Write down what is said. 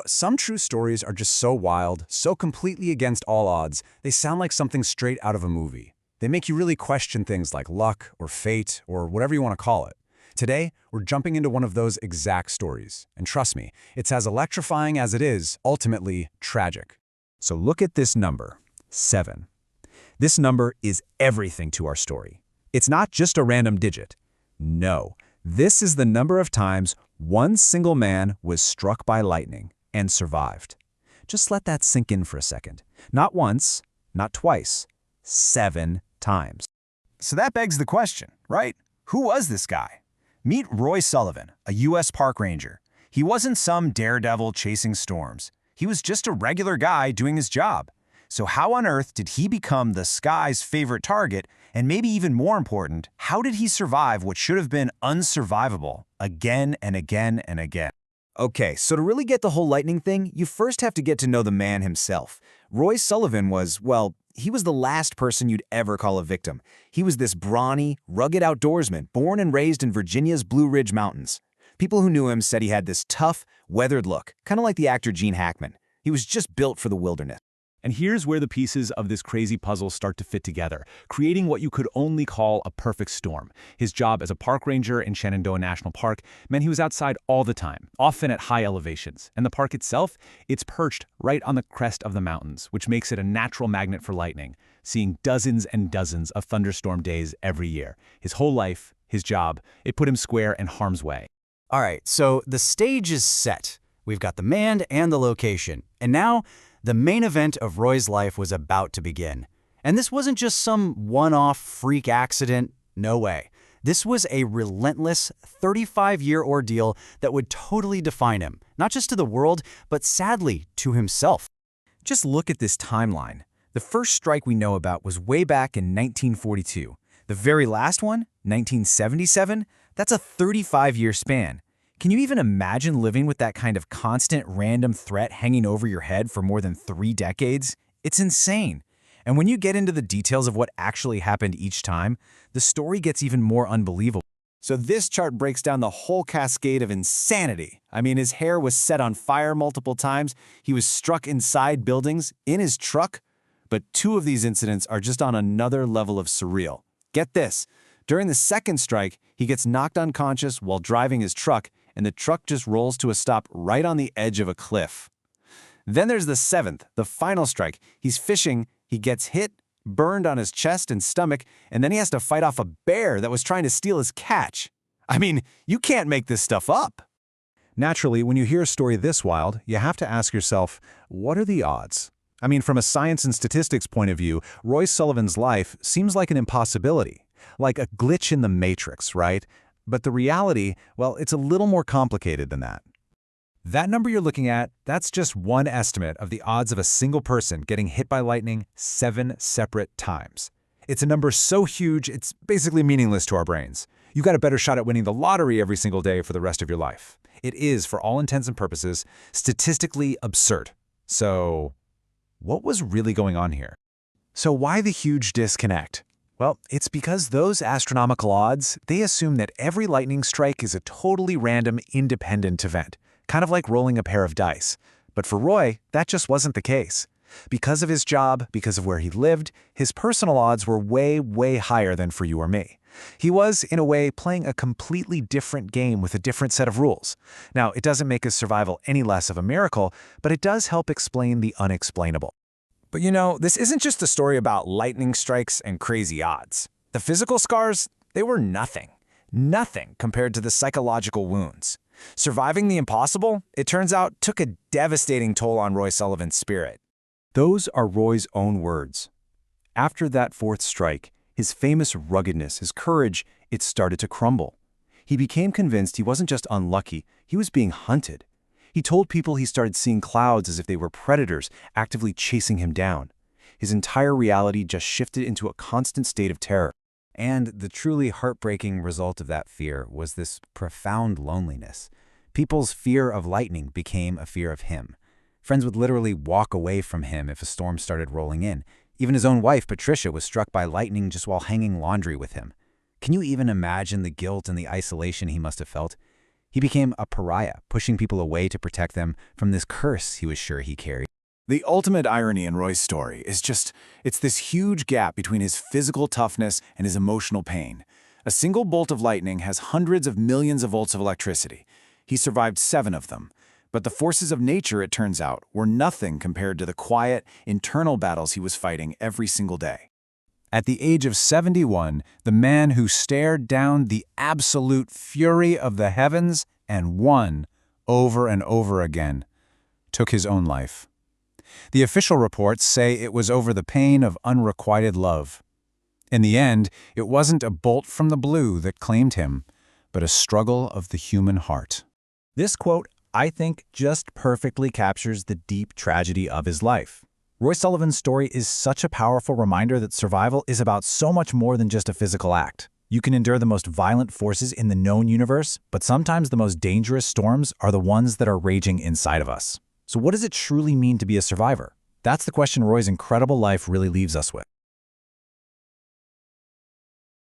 Some true stories are just so wild, so completely against all odds, they sound like something straight out of a movie. They make you really question things like luck or fate or whatever you want to call it. Today, we're jumping into one of those exact stories. And trust me, it's as electrifying as it is, ultimately, tragic. So look at this number, 7. This number is everything to our story. It's not just a random digit. No, this is the number of times one single man was struck by lightning and survived. Just let that sink in for a second. Not once, not twice, 7 times. So that begs the question, right? Who was this guy? Meet Roy Sullivan, a U.S. park ranger. He wasn't some daredevil chasing storms. He was just a regular guy doing his job. So how on earth did he become the sky's favorite target? And maybe even more important, how did he survive what should have been unsurvivable again and again and again? Okay, so to really get the whole lightning thing, you first have to get to know the man himself. Roy Sullivan was, well, he was the last person you'd ever call a victim. He was this brawny, rugged outdoorsman born and raised in Virginia's Blue Ridge Mountains. People who knew him said he had this tough, weathered look, kind of like the actor Gene Hackman. He was just built for the wilderness. And here's where the pieces of this crazy puzzle start to fit together, creating what you could only call a perfect storm. His job as a park ranger in Shenandoah National Park meant he was outside all the time, often at high elevations. And the park itself, it's perched right on the crest of the mountains, which makes it a natural magnet for lightning, seeing dozens and dozens of thunderstorm days every year. His whole life, his job, it put him square in harm's way. All right, so the stage is set. We've got the man and the location. And now, the main event of Roy's life was about to begin. And this wasn't just some one-off freak accident. No way. This was a relentless 35-year ordeal that would totally define him, not just to the world, but sadly, to himself. Just look at this timeline. The first strike we know about was way back in 1942. The very last one, 1977, that's a 35-year span. Can you even imagine living with that kind of constant random threat hanging over your head for more than 3 decades? It's insane. And when you get into the details of what actually happened each time, the story gets even more unbelievable. So this chart breaks down the whole cascade of insanity. I mean, his hair was set on fire multiple times. He was struck inside buildings, in his truck. But 2 of these incidents are just on another level of surreal. Get this. During the second strike, he gets knocked unconscious while driving his truck, and the truck just rolls to a stop right on the edge of a cliff. Then there's the 7th, the final strike. He's fishing, he gets hit, burned on his chest and stomach, and then he has to fight off a bear that was trying to steal his catch. I mean, you can't make this stuff up. Naturally, when you hear a story this wild, you have to ask yourself, what are the odds? I mean, from a science and statistics point of view, Roy Sullivan's life seems like an impossibility, like a glitch in the matrix, right? But the reality, well, it's a little more complicated than that. That number you're looking at, that's just one estimate of the odds of a single person getting hit by lightning 7 separate times. It's a number so huge, it's basically meaningless to our brains. You got a better shot at winning the lottery every single day for the rest of your life. It is, for all intents and purposes, statistically absurd. So, what was really going on here? So why the huge disconnect? Well, it's because those astronomical odds, they assume that every lightning strike is a totally random, independent event, kind of like rolling a pair of dice. But for Roy, that just wasn't the case. Because of his job, because of where he lived, his personal odds were way, way higher than for you or me. He was, in a way, playing a completely different game with a different set of rules. Now, it doesn't make his survival any less of a miracle, but it does help explain the unexplainable. But this isn't just a story about lightning strikes and crazy odds. The physical scars, they were nothing. Nothing compared to the psychological wounds. Surviving the impossible, it turns out, took a devastating toll on Roy Sullivan's spirit. Those are Roy's own words. After that 4th strike, his famous ruggedness, his courage, it started to crumble. He became convinced he wasn't just unlucky, he was being hunted. He told people he started seeing clouds as if they were predators actively chasing him down. His entire reality just shifted into a constant state of terror. And the truly heartbreaking result of that fear was this profound loneliness. People's fear of lightning became a fear of him. Friends would literally walk away from him if a storm started rolling in. Even his own wife, Patricia, was struck by lightning just while hanging laundry with him. Can you even imagine the guilt and the isolation he must have felt? He became a pariah, pushing people away to protect them from this curse he was sure he carried. The ultimate irony in Roy's story is it's this huge gap between his physical toughness and his emotional pain. A single bolt of lightning has hundreds of millions of volts of electricity. He survived 7 of them. But the forces of nature, it turns out, were nothing compared to the quiet, internal battles he was fighting every single day. At the age of 71, the man who stared down the absolute fury of the heavens and won over and over again took his own life. The official reports say it was over the pain of unrequited love. In the end, it wasn't a bolt from the blue that claimed him, but a struggle of the human heart. This quote, I think, just perfectly captures the deep tragedy of his life. Roy Sullivan's story is such a powerful reminder that survival is about so much more than just a physical act. You can endure the most violent forces in the known universe, but sometimes the most dangerous storms are the ones that are raging inside of us. So what does it truly mean to be a survivor? That's the question Roy's incredible life really leaves us with.